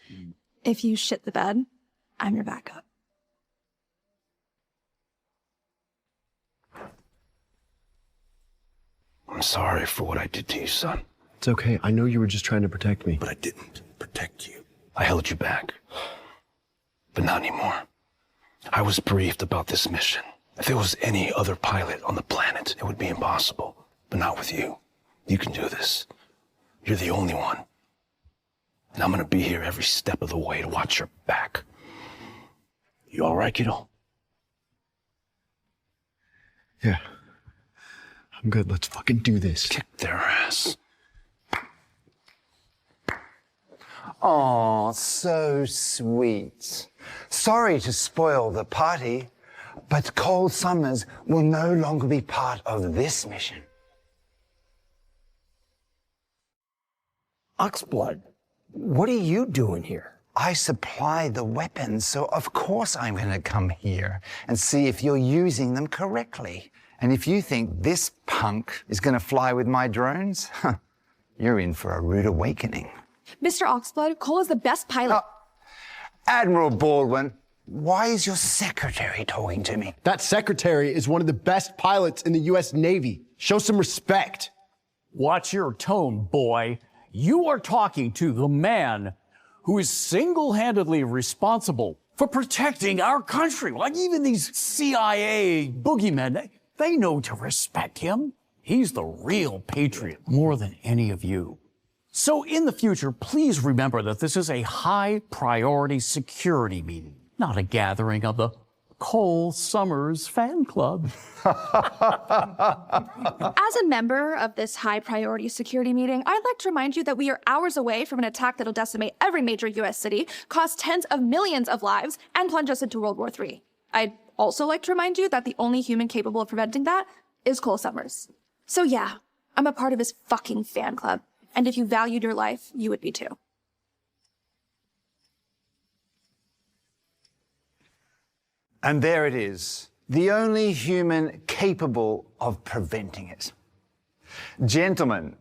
if you shit the bed, I'm your backup. I'm sorry for what I did to you, son. It's okay. I know you were just trying to protect me. But I didn't protect you. I held you back. But not anymore. I was briefed about this mission. If there was any other pilot on the planet, it would be impossible. But not with you. You can do this. You're the only one. And I'm gonna be here every step of the way to watch your back. You all right, kiddo? Yeah. I'm good. Let's fucking do this. Kick their ass. Oh, so sweet. Sorry to spoil the party, but Cole Summers will no longer be part of this mission. Oxblood, what are you doing here? I supply the weapons, so of course I'm going to come here and see if you're using them correctly. And if you think this punk is going to fly with my drones, you're in for a rude awakening. Mr. Oxblood, Cole is the best pilot. Admiral Baldwin, why is your secretary talking to me? That secretary is one of the best pilots in the U.S. Navy. Show some respect. Watch your tone, boy. You are talking to the man who is single-handedly responsible for protecting our country. Like even these CIA boogeymen, they know to respect him. He's the real patriot, more than any of you. So in the future, please remember that this is a high-priority security meeting, not a gathering of the Cole Summers fan club. As a member of this high-priority security meeting, I'd like to remind you that we are hours away from an attack that'll decimate every major U.S. city, cost tens of millions of lives, and plunge us into World War III. I'd also like to remind you that the only human capable of preventing that is Cole Summers. So yeah, I'm a part of his fucking fan club, and if you valued your life, you would be too. And there it is, the only human capable of preventing it. Gentlemen,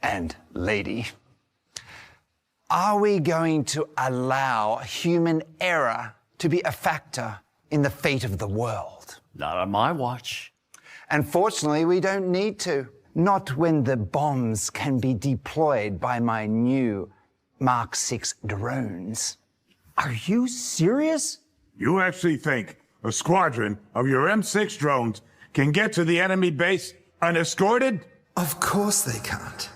and lady, are we going to allow human error to be a factor in the fate of the world? Not on my watch. And fortunately, we don't need to. Not when the bombs can be deployed by my new Mark 6 drones. Are you serious? You actually think a squadron of your M6 drones can get to the enemy base unescorted? Of course they can't.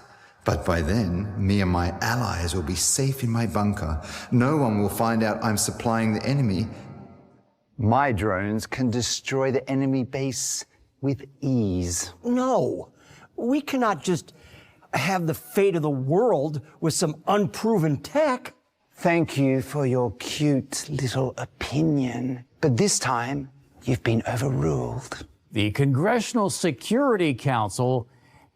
But by then, me and my allies will be safe in my bunker. No one will find out I'm supplying the enemy. My drones can destroy the enemy base with ease. No, we cannot just have the fate of the world with some unproven tech. Thank you for your cute little opinion. But this time, you've been overruled. The Congressional Security Council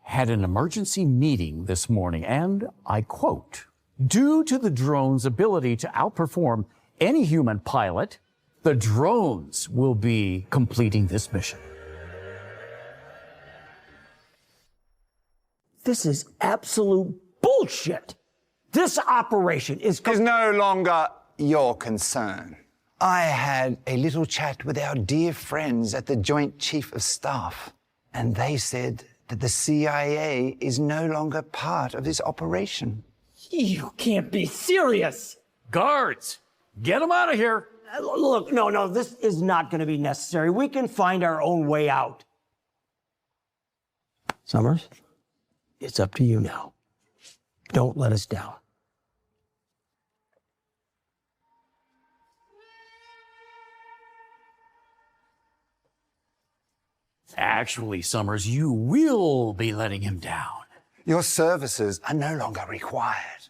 had an emergency meeting this morning, and I quote, "Due to the drone's ability to outperform any human pilot, the drones will be completing this mission." This is absolute bullshit. This operation is no longer your concern. I had a little chat with our dear friends at the Joint Chief of Staff, and they said that the CIA is no longer part of this operation. You can't be serious. Guards, get them out of here. Look, no, this is not going to be necessary. We can find our own way out. Summers, it's up to you now. Don't let us down. Actually, Summers, you will be letting him down. Your services are no longer required.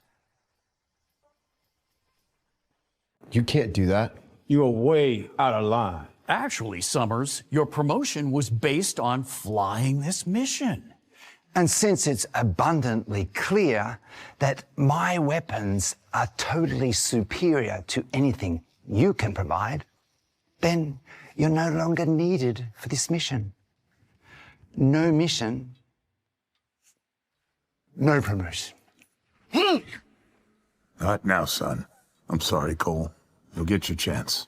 You can't do that. You are way out of line. Actually, Summers, your promotion was based on flying this mission. And since it's abundantly clear that my weapons are totally superior to anything you can provide, then you're no longer needed for this mission. No mission, no promotion. Not now, son. I'm sorry, Cole. You'll get your chance.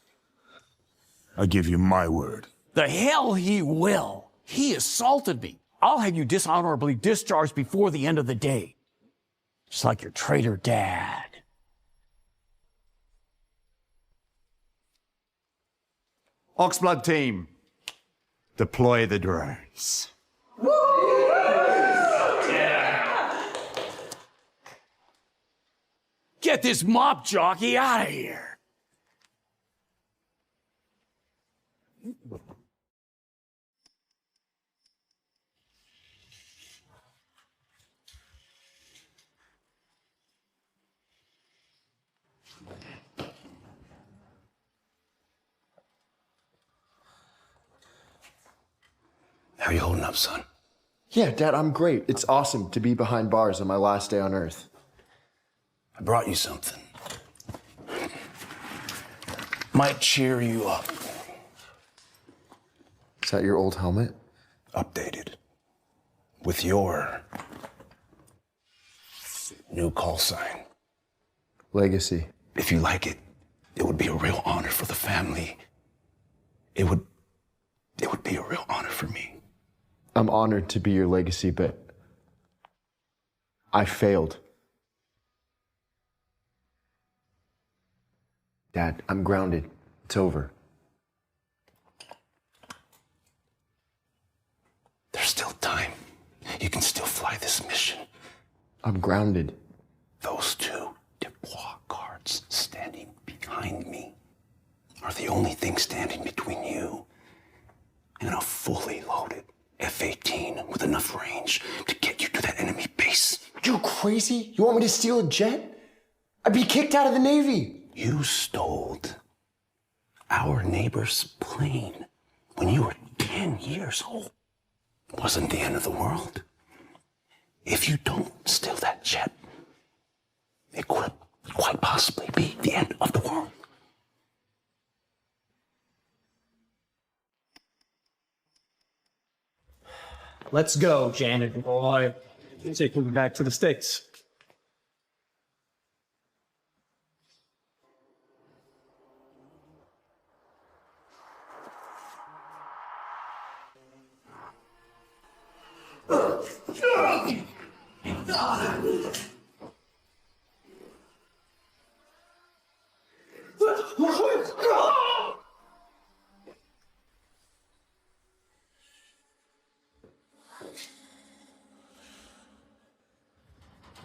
I give you my word. The hell he will. He assaulted me. I'll have you dishonorably discharged before the end of the day. Just like your traitor dad. Oxblood team, deploy the drones. Get this mop jockey out of here. How you holding up, son? Yeah, Dad, I'm great. It's awesome to be behind bars on my last day on Earth. I brought you something. Might cheer you up. Is that your old helmet? Updated. With your new call sign. Legacy. If you like it, it would be a real honor for the family. It would be a real honor for me. I'm honored to be your legacy, but I failed. Dad, I'm grounded. It's over. There's still time. You can still fly this mission. I'm grounded. Those two Dubois guards standing behind me are the only thing standing between you and a fully loaded F-18 with enough range to get you to that enemy base. You crazy? You want me to steal a jet? I'd be kicked out of the Navy. You stole our neighbor's plane when you were 10 years old. It wasn't the end of the world. If you don't steal that jet, it could quite possibly be the end of the world. Let's go, Janet boy. Take me back to the States.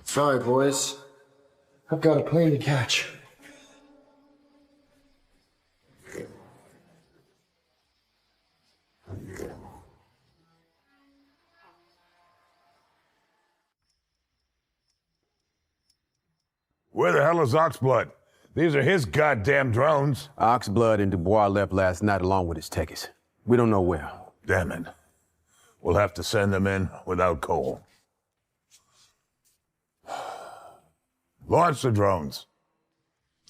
Sorry, boys. I've got a plane to catch. Where the hell is Oxblood? These are his goddamn drones. Oxblood and Dubois left last night along with his techies. We don't know where. Damn it. We'll have to send them in without Cole. Launch the drones.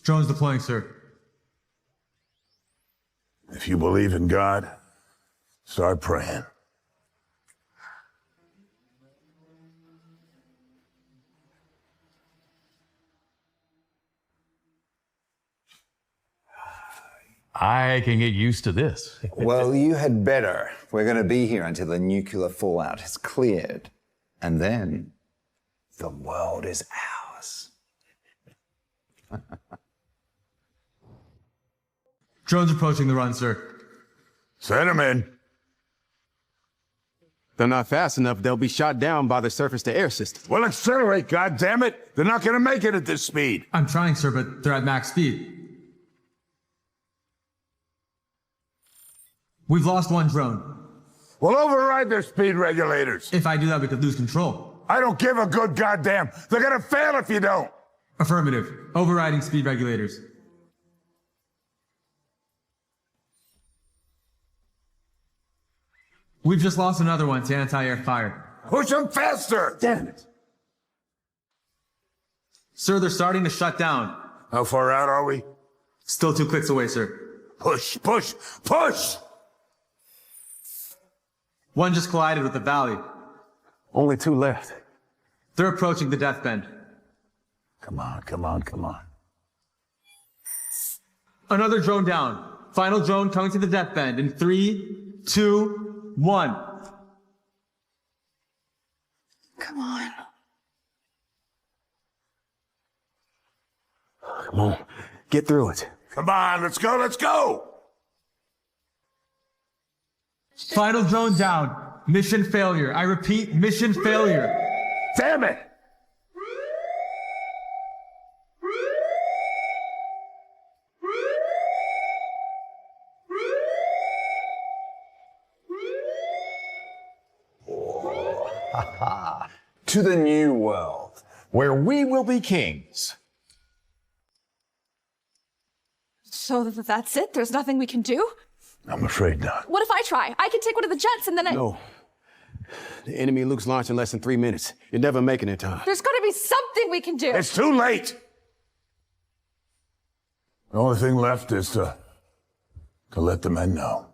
Drones deploying, sir. If you believe in God, start praying. I can get used to this. Well, you had better. We're going to be here until the nuclear fallout has cleared. And then the world is ours. Drones approaching the run, sir. Send them in. They're not fast enough. They'll be shot down by the surface-to-air system. Well, accelerate, goddammit! They're not going to make it at this speed. I'm trying, sir, but they're at max speed. We've lost one drone. We'll override their speed regulators. If I do that, we could lose control. I don't give a good goddamn. They're going to fail if you don't. Affirmative. Overriding speed regulators. We've just lost another one to anti-air fire. Push them faster! Damn it. Sir, they're starting to shut down. How far out are we? Still 2 clicks away, sir. Push, push, push! One just collided with the valley. Only 2 left. They're approaching the death bend. Come on, come on, come on. Another drone down. Final drone coming to the death bend in 3, 2, 1. Come on. Come on, get through it. Come on, let's go, let's go! Final drone down. Mission failure. I repeat, mission failure. Damn it! To the new world, where we will be kings. So that's it? There's nothing we can do? I'm afraid not. What if I try? I can take one of the jets and then No. The enemy Luke's launch in less than 3 minutes. You're never making it in time. There's gotta be something we can do. It's too late! The only thing left is to let the men know.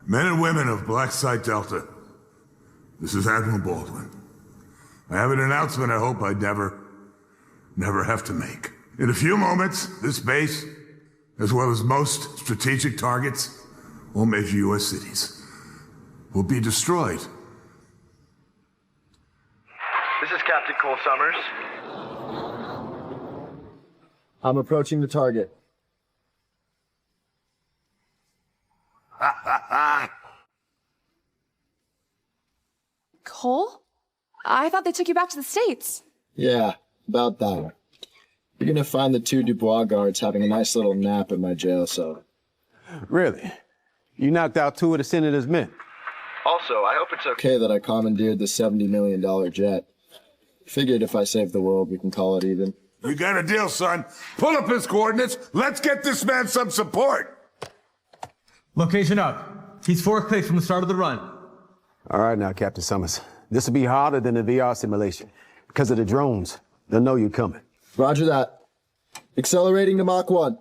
Men and women of Black Site Delta, this is Admiral Baldwin. I have an announcement I hope I'd never have to make. In a few moments, this base, as well as most strategic targets, all major U.S. cities, will be destroyed. This is Captain Cole Summers. I'm approaching the target. Cole? I thought they took you back to the States. Yeah, about that. You're gonna find the 2 Dubois guards having a nice little nap in my jail cell. Really? You knocked out 2 of the senator's men. Also, I hope it's okay. Okay that I commandeered the $70 million jet. Figured if I save the world, we can call it even. You got a deal, son. Pull up his coordinates. Let's get this man some support. Location up. He's 4 clicks from the start of the run. All right now, Captain Summers. This will be harder than the VR simulation. Because of the drones, they'll know you're coming. Roger that. Accelerating to Mach 1.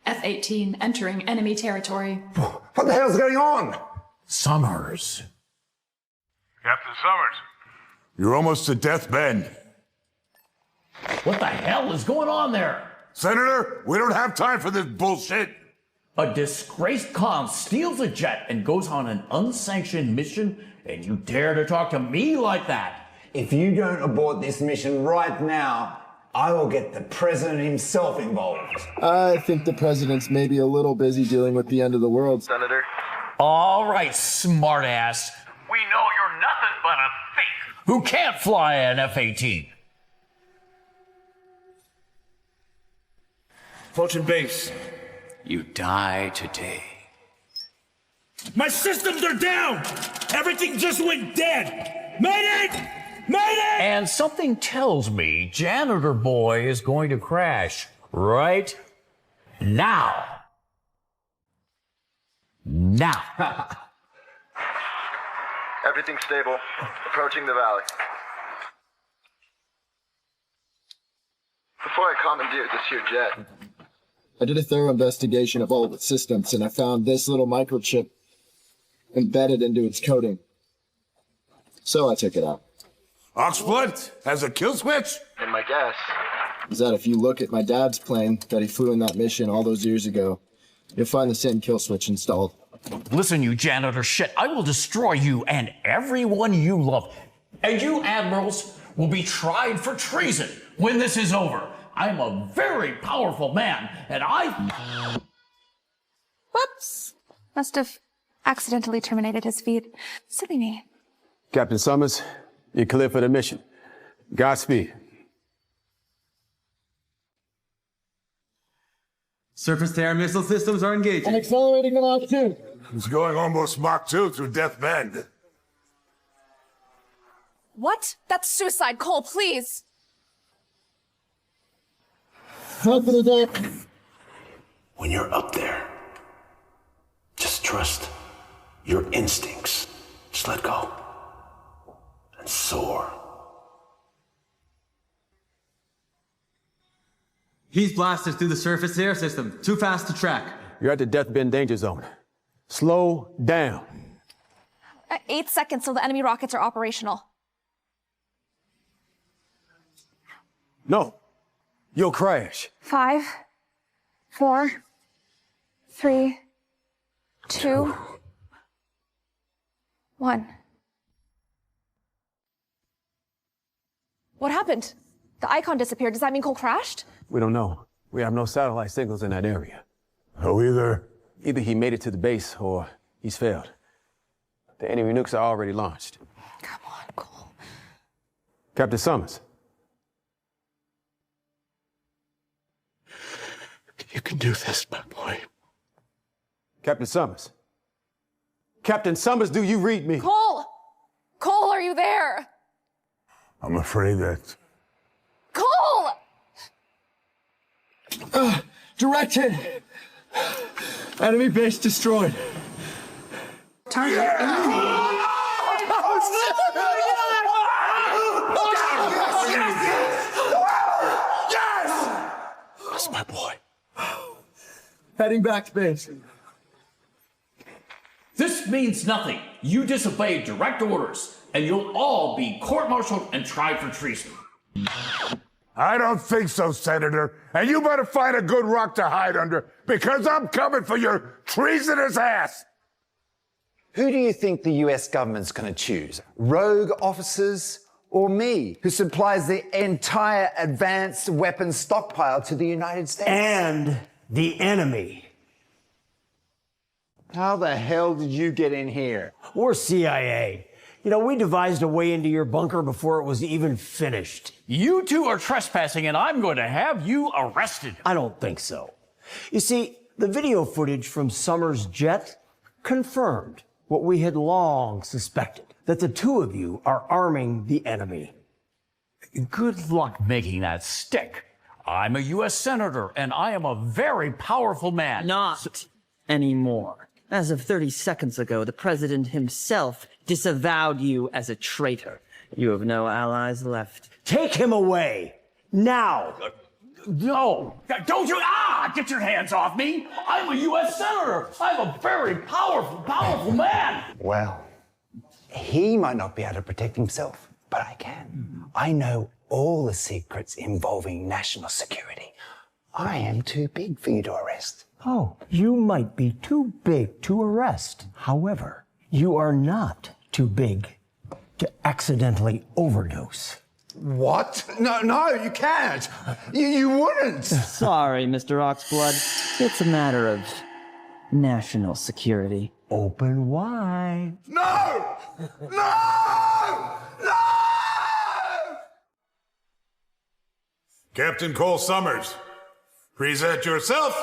F-18 entering enemy territory. What the hell's going on? Summers. Captain Summers. You're almost to Death Bend. What the hell is going on there? Senator, we don't have time for this bullshit. A disgraced con steals a jet and goes on an unsanctioned mission, and you dare to talk to me like that? If you don't abort this mission right now, I will get the president himself involved. I think the president's maybe a little busy dealing with the end of the world. Senator. All right, smartass. We know you're nothing but a thief who can't fly an F-18. Approaching base. You die today. My systems are down! Everything just went dead! Mayday! Mayday! And something tells me Janitor Boy is going to crash right now. Now. Everything's stable. Approaching the valley. Before I commandeered this here jet, I did a thorough investigation of all of its systems, and I found this little microchip embedded into its coating. So I took it out. Oxblood has a kill switch? and my guess is that if you look at my dad's plane that he flew in that mission all those years ago, you'll find the same kill switch installed. Listen, you janitor shit, I will destroy you and everyone you love. And you admirals will be tried for treason when this is over. I'm a very powerful man, and I... Whoops. Must have accidentally terminated his feed. Silly me. Captain Summers, you're clear for the mission. Godspeed. Surface-to-air missile systems are engaging. I'm accelerating to Mach 2. It's going almost Mach 2 through Death Bend. What? That's suicide, Cole, please. Help for the deck. When you're up there, just trust your instincts. Just let go and soar. He's blasted through the surface-to-air system. Too fast to track. You're at the Death Bend danger zone. Slow down. 8 seconds till the enemy rockets are operational. No, you'll crash. 5, 4, 3, 2, 1. What happened? The icon disappeared. Does that mean Cole crashed? We don't know. We have no satellite signals in that area. Oh, either he made it to the base or he's failed. The enemy nukes are already launched. Come on, Cole. Captain Summers. You can do this, my boy. Captain Summers. Captain Summers, do you read me? Cole! Cole, are you there? I'm afraid that... Cole! Direct hit! Enemy base destroyed. Target eliminated. That's my boy. Heading back to base. This means nothing. You disobeyed direct orders, and you'll all be court-martialed and tried for treason. I don't think so, Senator. And you better find a good rock to hide under, because I'm coming for your treasonous ass! Who do you think the US government's going to choose? Rogue officers or me, who supplies the entire advanced weapons stockpile to the United States? And the enemy. How the hell did you get in here? We're CIA. You know, we devised a way into your bunker before it was even finished. You two are trespassing, and I'm going to have you arrested. I don't think so. You see, the video footage from Summers' jet confirmed what we had long suspected, that the two of you are arming the enemy. Good luck making that stick. I'm a U.S. Senator, and I am a very powerful man. Not anymore. As of 30 seconds ago, the president himself disavowed you as a traitor. You have no allies left. Take him away! Now! No! Don't you... Get your hands off me! I'm a U.S. Senator! I'm a very powerful man! Well, he might not be able to protect himself, but I can. I know all the secrets involving national security. I am too big for you to arrest. Oh, you might be too big to arrest. However, you are not too big to accidentally overdose. What? No, you can't. You wouldn't. Sorry, Mr. Oxblood. It's a matter of national security. Open wide. No! No! No! Captain Cole Summers, present yourself.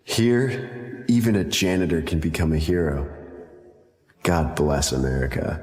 Here, even a janitor can become a hero. God bless America.